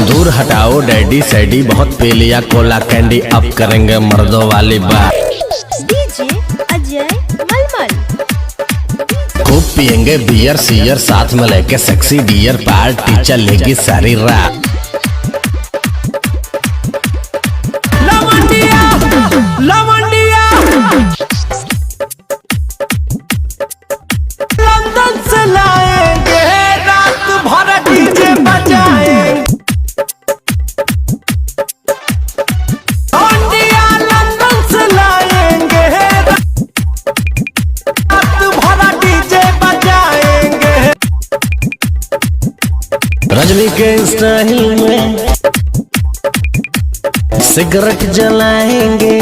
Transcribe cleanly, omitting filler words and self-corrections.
दूर हटाओ डैडी सैडी, बहुत पी लिया कोला कैंडी, अब करेंगे मर्दों वाली बात। डीजे अजय मलमल। खूब पियेंगे बियर सियर, साथ में लेके सेक्सी डियर, पार्टी चलेगी सारी रात। लवंडिया लवंडिया लंदन से लाएंगे, रात भर डीजे बजाएंगे। लवंडिया लंदन से लाएंगे, रात भर डीजे बजाएंगे। रजनी के स्टाइल में सिगरेट जलाएंगे।